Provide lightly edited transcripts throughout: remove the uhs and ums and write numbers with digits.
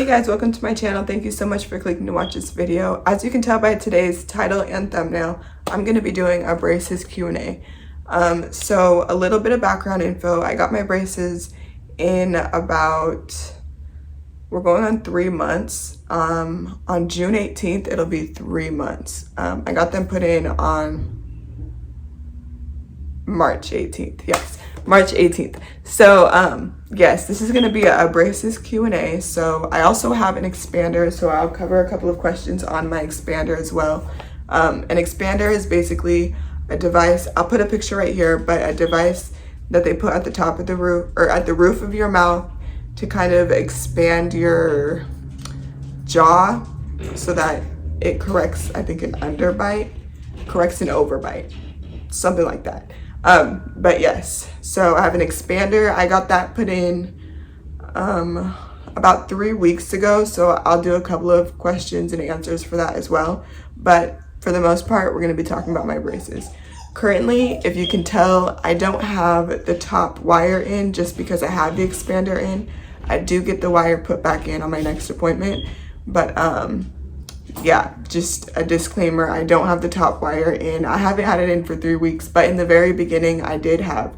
Hey guys, welcome to my channel. Thank you so much for clicking to watch this video. As you can tell by today's title and thumbnail, I'm going to be doing a braces Q&A. So a little bit of background info. I got my braces in about, we're going on 3 months. On June 18th, it'll be 3 months. I got them put in on March 18th. Yes, March 18th. So yes, this is going to be a braces Q&A. So I also have an expander, so I'll cover a couple of questions on my expander as well. An expander is basically a device, I'll put a picture right here, but a device that they put at the top of the roof, or at the roof of your mouth, to kind of expand your jaw so that it corrects, I think, an underbite, corrects an overbite, something like that. But yes, so I have an expander. I got that put in about 3 weeks ago, so I'll do a couple of questions and answers for that as well. But for the most part, we're going to be talking about my braces. Currently, if you can tell, I don't have the top wire in just because I have the expander in. I do get the wire put back in on my next appointment, but yeah, just a disclaimer, I don't have the top wire in. I haven't had it in for 3 weeks, but in the very beginning I did have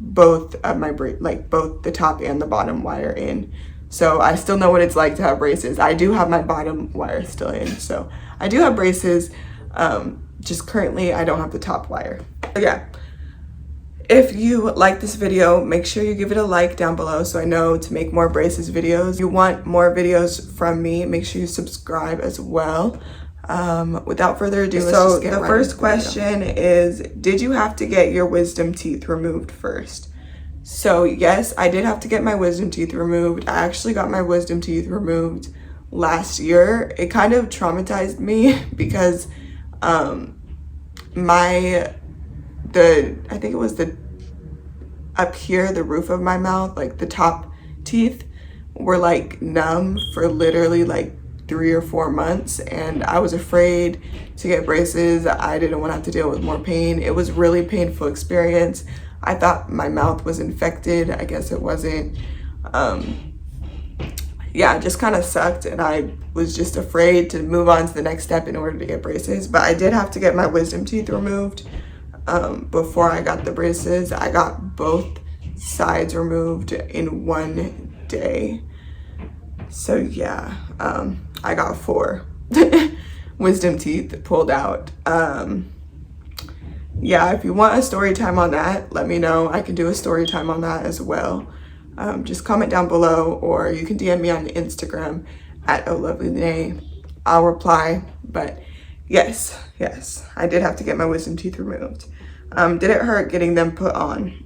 both of my both the top and the bottom wire in. So I still know what it's like to have braces. I do have my bottom wire still in, so I do have braces. Just currently I don't have the top wire. So yeah, if you like this video, make sure you give it a like down below so I know to make more braces videos. If you want more videos from me, make sure you subscribe as well. Without further ado, let's just get right into the first question is, did you have to get your wisdom teeth removed first? So yes, I did have to get my wisdom teeth removed. I actually got my wisdom teeth removed last year. It kind of traumatized me because I think it was up here, the roof of my mouth, like the top teeth were like numb for literally like 3 or 4 months, and I was afraid to get braces. I didn't want to have to deal with more pain. It was a really painful experience. I thought my mouth was infected. I guess it wasn't. Yeah, it just kind of sucked, and I was just afraid to move on to the next step in order to get braces. But I did have to get my wisdom teeth removed before I got the braces. I got both sides removed in 1 day. So yeah, I got 4 wisdom teeth pulled out. Yeah, if you want a story time on that, let me know. I can do a story time on that as well. Just comment down below, or you can DM me on Instagram at @OhLovelyNay. I'll reply. But yes, I did have to get my wisdom teeth removed. Did it hurt getting them put on?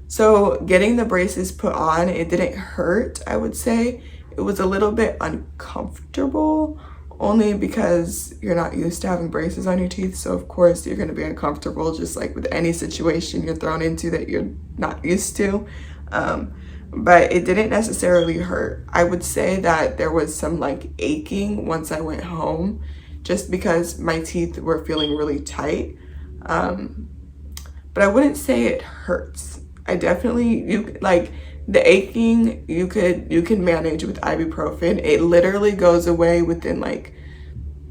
So getting the braces put on, it didn't hurt, I would say. It was a little bit uncomfortable, only because you're not used to having braces on your teeth. So of course you're going to be uncomfortable, just like with any situation you're thrown into that you're not used to. But it didn't necessarily hurt. I would say that there was some like aching once I went home, just because my teeth were feeling really tight. But I wouldn't say it hurts. I definitely, like the aching, you can manage with ibuprofen. It literally goes away within like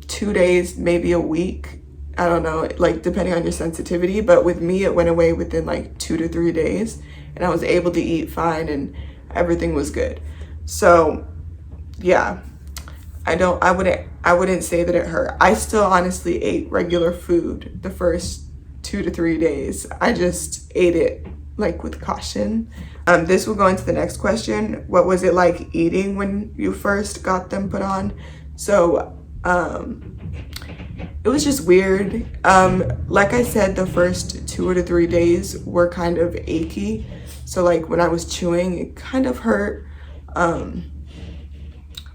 2 days, maybe a week. I don't know, like depending on your sensitivity. But with me, it went away within like 2 to 3 days, and I was able to eat fine and everything was good. So yeah, I wouldn't say that it hurt. I still honestly ate regular food the first 2 to 3 days. I just ate it like with caution. This will go into the next question. What was it like eating when you first got them put on? So it was just weird. Like I said, the first 2 to 3 days were kind of achy. So like when I was chewing, it kind of hurt. But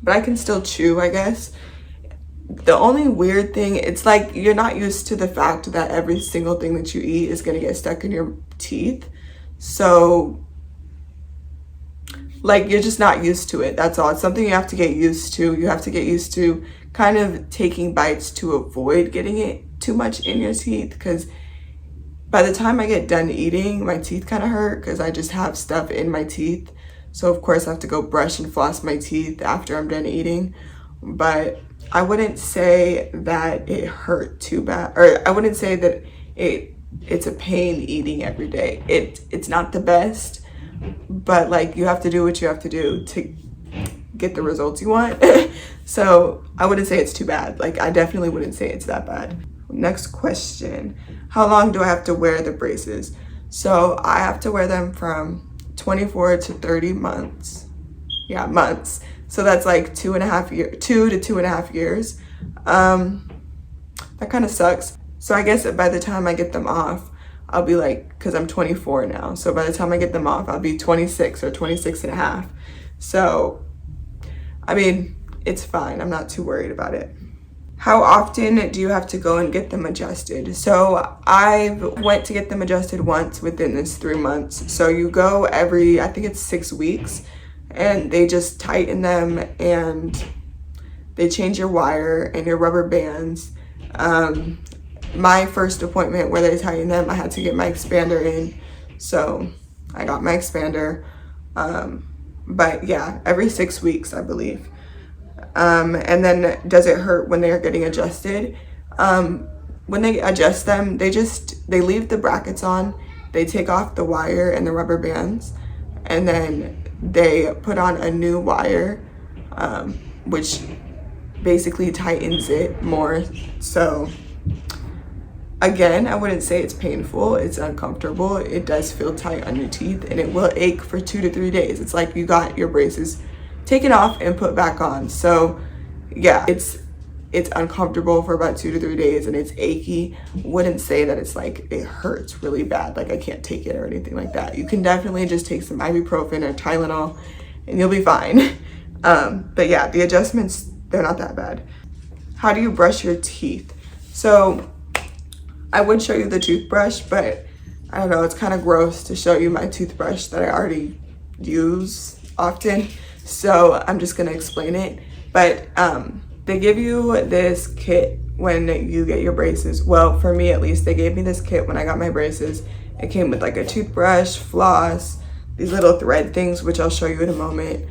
I can still chew, I guess. The only weird thing, it's like you're not used to the fact that every single thing that you eat is gonna get stuck in your teeth. So like you're just not used to it. That's all. It's something you have to get used to. You have to get used to kind of taking bites to avoid getting it too much in your teeth, because by the time I get done eating, my teeth kind of hurt because I just have stuff in my teeth. So of course I have to go brush and floss my teeth after I'm done eating. But I wouldn't say that it hurt too bad, or I wouldn't say that it's a pain eating every day. It's not the best, but like you have to do what you have to do to get the results you want. So I wouldn't say it's too bad. Like I definitely wouldn't say it's that bad. Next question. How long do I have to wear the braces? So I have to wear them from 24 to 30 months. Yeah, months. So that's like 2 to 2.5 years. That kind of sucks. So I guess by the time I get them off, I'll be like, because I'm 24 now. So by the time I get them off, I'll be 26 or 26 and a half. So, I mean, it's fine. I'm not too worried about it. How often do you have to go and get them adjusted? So I went to get them adjusted once within this 3 months. So you go every, I think it's 6 weeks, and they just tighten them and they change your wire and your rubber bands. My first appointment where they tighten them, I had to get my expander in. So I got my expander. But yeah, every 6 weeks, I believe. And then does it hurt when they are getting adjusted? When they adjust them, they leave the brackets on, they take off the wire and the rubber bands, and then they put on a new wire, which basically tightens it more. So again, I wouldn't say it's painful, it's uncomfortable. It does feel tight on your teeth and it will ache for 2 to 3 days. It's like you got your braces taken off and put back on. So yeah, it's uncomfortable for about 2 to 3 days and it's achy. Wouldn't say that it's like it hurts really bad, like I can't take it or anything like that. You can definitely just take some ibuprofen or Tylenol and you'll be fine. But yeah, the adjustments, they're not that bad. How do you brush your teeth? So I would show you the toothbrush, but I don't know, it's kind of gross to show you my toothbrush that I already use often. So I'm just gonna explain it. But they give you this kit when you get your braces. Well, for me at least, they gave me this kit when I got my braces. It came with like a toothbrush, floss, these little thread things, which I'll show you in a moment.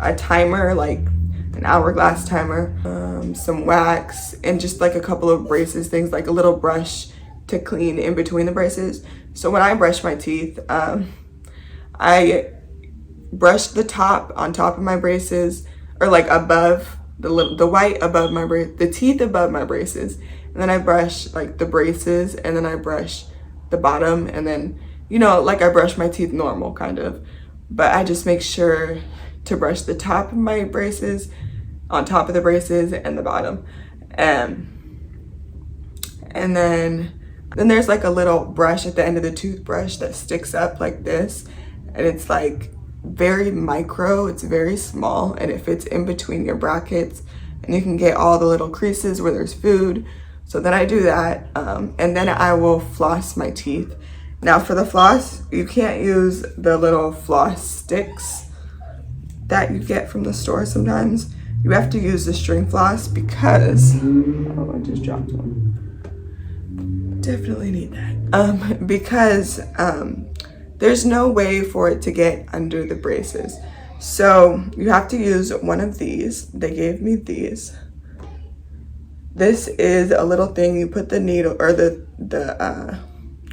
A timer, like an hourglass timer, some wax, and just like a couple of braces things, like a little brush to clean in between the braces. So when I brush my teeth, I brush the top on top of my braces, or like above the white above my the teeth above my braces, and then I brush like the braces, and then I brush the bottom, and then, you know, like I brush my teeth normal kind of, but I just make sure to brush the top of my braces on top of the braces and the bottom. And then there's like a little brush at the end of the toothbrush that sticks up like this, and it's like very micro, it's very small, and it fits in between your brackets, and you can get all the little creases where there's food. So then I do that, and then I will floss my teeth. Now for the floss, you can't use the little floss sticks that you get from the store sometimes. You have to use the string floss because, oh, I just dropped one. Definitely need that. Because there's no way for it to get under the braces. So you have to use one of these. They gave me these. This is a little thing, you put the needle or the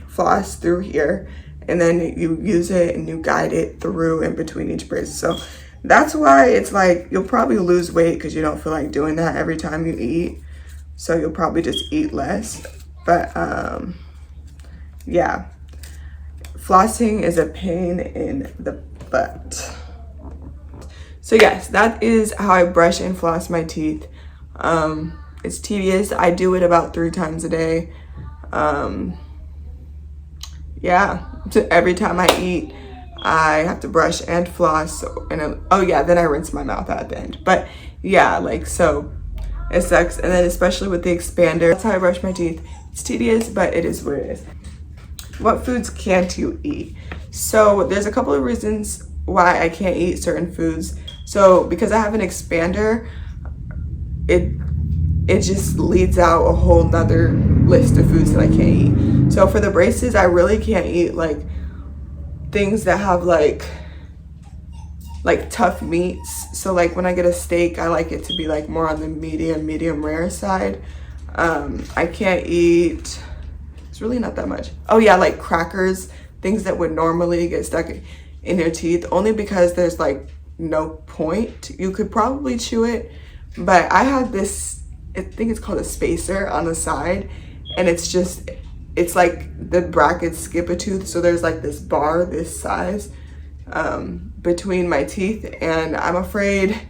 floss through here, and then you use it and you guide it through in between each brace. So that's why it's like you'll probably lose weight because you don't feel like doing that every time you eat. So you'll probably just eat less. But yeah, flossing is a pain in the butt. So yes, that is how I brush and floss my teeth. It's tedious. I do it about 3 times a day. Yeah, so every time I eat, I have to brush and floss, and oh yeah, then I rinse my mouth out at the end. But yeah, like, so it sucks. And then especially with the expander, that's how I brush my teeth. It's tedious, but it is what it is. What foods can't you eat? So there's a couple of reasons why I can't eat certain foods. So because I have an expander, it just leads out a whole nother list of foods that I can't eat. So for the braces, I really can't eat like things that have like tough meats. So like when I get a steak, I like it to be like more on the medium rare side. I can't eat, it's really not that much. Oh yeah, like crackers, things that would normally get stuck in your teeth, only because there's like no point. You could probably chew it, but I have this, I think it's called a spacer on the side, and it's like the brackets skip a tooth, so there's like this bar this size between my teeth, and I'm afraid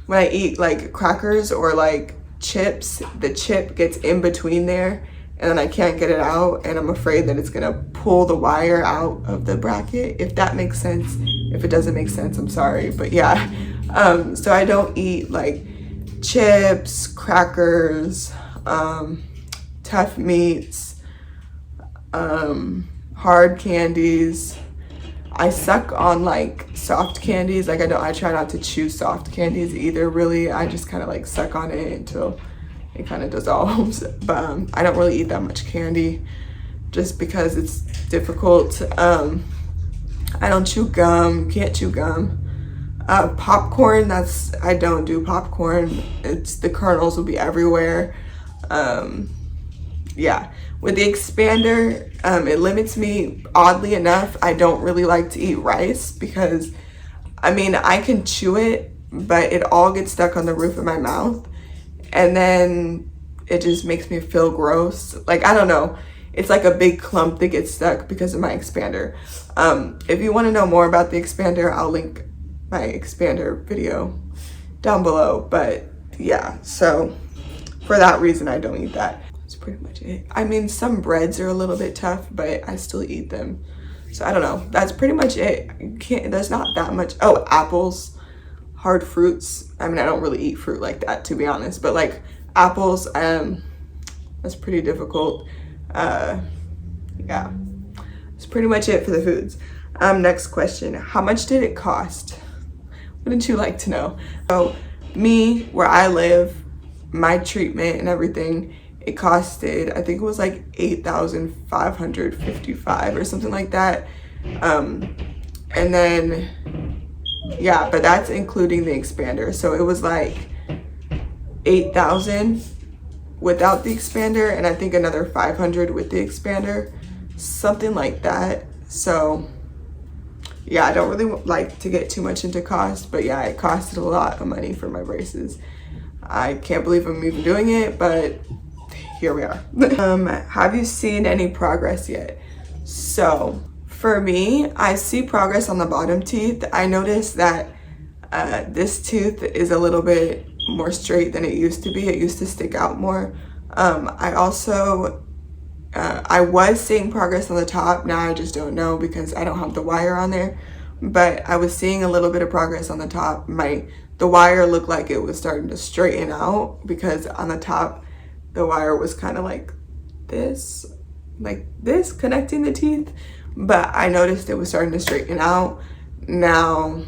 when I eat like crackers or like chips, the chip gets in between there and then I can't get it out, and I'm afraid that it's gonna pull the wire out of the bracket, if that makes sense. If it doesn't make sense, I'm sorry, but yeah. So I don't eat like chips, crackers, tough meats, hard candies. I suck on like soft candies. Like I try not to chew soft candies either, really. I just kind of like suck on it until it kind of dissolves. But I don't really eat that much candy just because it's difficult. I don't chew gum, can't chew gum. Popcorn, I don't do popcorn. It's the kernels will be everywhere. Yeah, with the expander, it limits me. Oddly enough, I don't really like to eat rice because, I mean, I can chew it, but it all gets stuck on the roof of my mouth, and then it just makes me feel gross. Like, I don't know, it's like a big clump that gets stuck because of my expander. If you want to know more about the expander, I'll link my expander video down below. But yeah, so for that reason, I don't eat that. That's pretty much it. I mean, some breads are a little bit tough, but I still eat them. So I don't know. That's pretty much it. There's not that much. Oh, apples, hard fruits. I mean, I don't really eat fruit like that, to be honest, but like apples, that's pretty difficult. Yeah, that's pretty much it for the foods. Next question. How much did it cost? Wouldn't you like to know? So me, where I live, my treatment and everything, it costed, I think it was like $8,555 or something like that. And then, yeah, but that's including the expander. So it was like 8,000 without the expander, and I think another 500 with the expander, something like that. So yeah, I don't really like to get too much into cost, but yeah, it costed a lot of money for my braces. I can't believe I'm even doing it, but here we are. Have you seen any progress yet? So for me, I see progress on the bottom teeth. I noticed that this tooth is a little bit more straight than it used to be. It used to stick out more. I was seeing progress on the top. Now I just don't know because I don't have the wire on there. But I was seeing a little bit of progress on the top. The wire looked like it was starting to straighten out, because on the top, the wire was kind of like this connecting the teeth. But I noticed it was starting to straighten out. Now,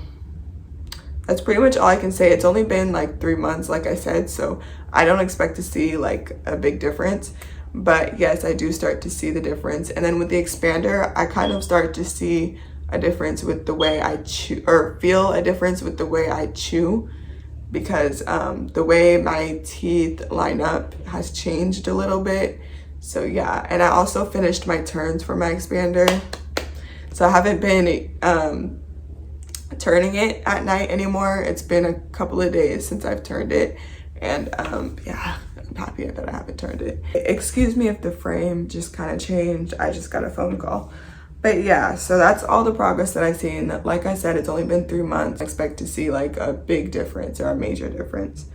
that's pretty much all I can say. It's only been like 3 months, like I said, so I don't expect to see like a big difference. But yes, I do start to see the difference. And then with the expander, I kind of start to see a difference with the way I chew, or feel a difference with the way I chew, because the way my teeth line up has changed a little bit. So yeah, and I also finished my turns for my expander. So I haven't been turning it at night anymore. It's been a couple of days since I've turned it, and yeah, I'm happy that I haven't turned it. Excuse me if the frame just kind of changed. I just got a phone call. But yeah, so that's all the progress that I've seen. Like I said, it's only been 3 months. I expect to see like a big difference or a major difference.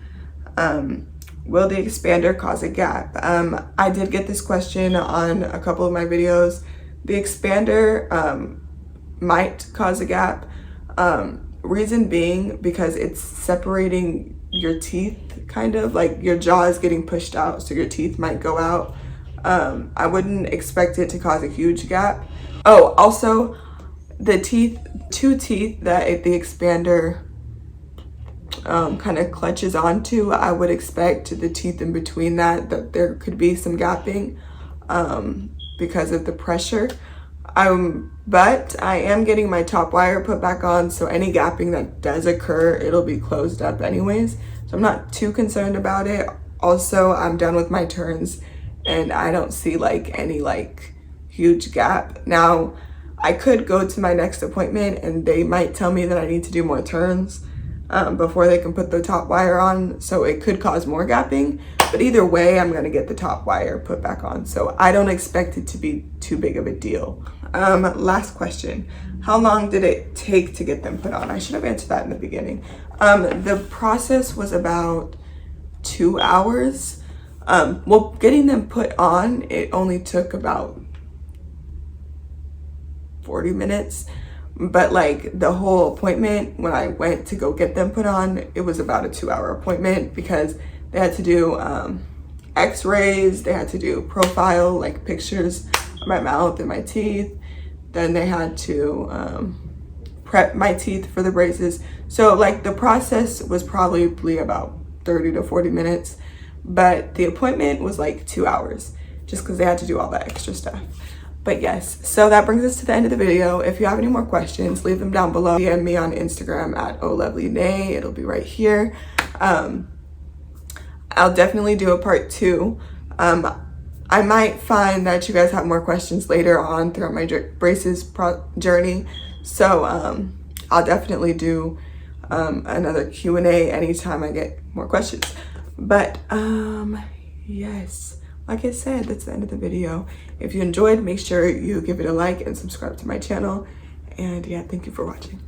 Will the expander cause a gap? I did get this question on a couple of my videos. The expander might cause a gap. Reason being because it's separating your teeth, kind of like your jaw is getting pushed out, so your teeth might go out. I wouldn't expect it to cause a huge gap. Oh, also the two teeth that the expander kind of clutches onto, I would expect the teeth in between that there could be some gapping because of the pressure. But I am getting my top wire put back on, so any gapping that does occur, it'll be closed up anyways. So I'm not too concerned about it. Also, I'm done with my turns and I don't see like any like huge gap. Now, I could go to my next appointment and they might tell me that I need to do more turns before they can put the top wire on. So it could cause more gapping, but either way, I'm gonna get the top wire put back on. So I don't expect it to be too big of a deal. Last question. How long did it take to get them put on? I should have answered that in the beginning. The process was about 2 hours. Well, getting them put on, it only took about 40 minutes. But like the whole appointment, when I went to go get them put on, it was about a 2-hour appointment because they had to do x-rays, they had to do profile, like pictures of my mouth and my teeth. Then they had to prep my teeth for the braces. So like the process was probably about 30 to 40 minutes, but the appointment was like 2 hours just because they had to do all that extra stuff. But yes, so that brings us to the end of the video. If you have any more questions, leave them down below. DM me on Instagram at olovelynae. It'll be right here. I'll definitely do a part 2. I might find that you guys have more questions later on throughout my braces journey. So I'll definitely do another Q&A anytime I get more questions. But yes, like I said, that's the end of the video. If you enjoyed, make sure you give it a like and subscribe to my channel. And yeah, thank you for watching.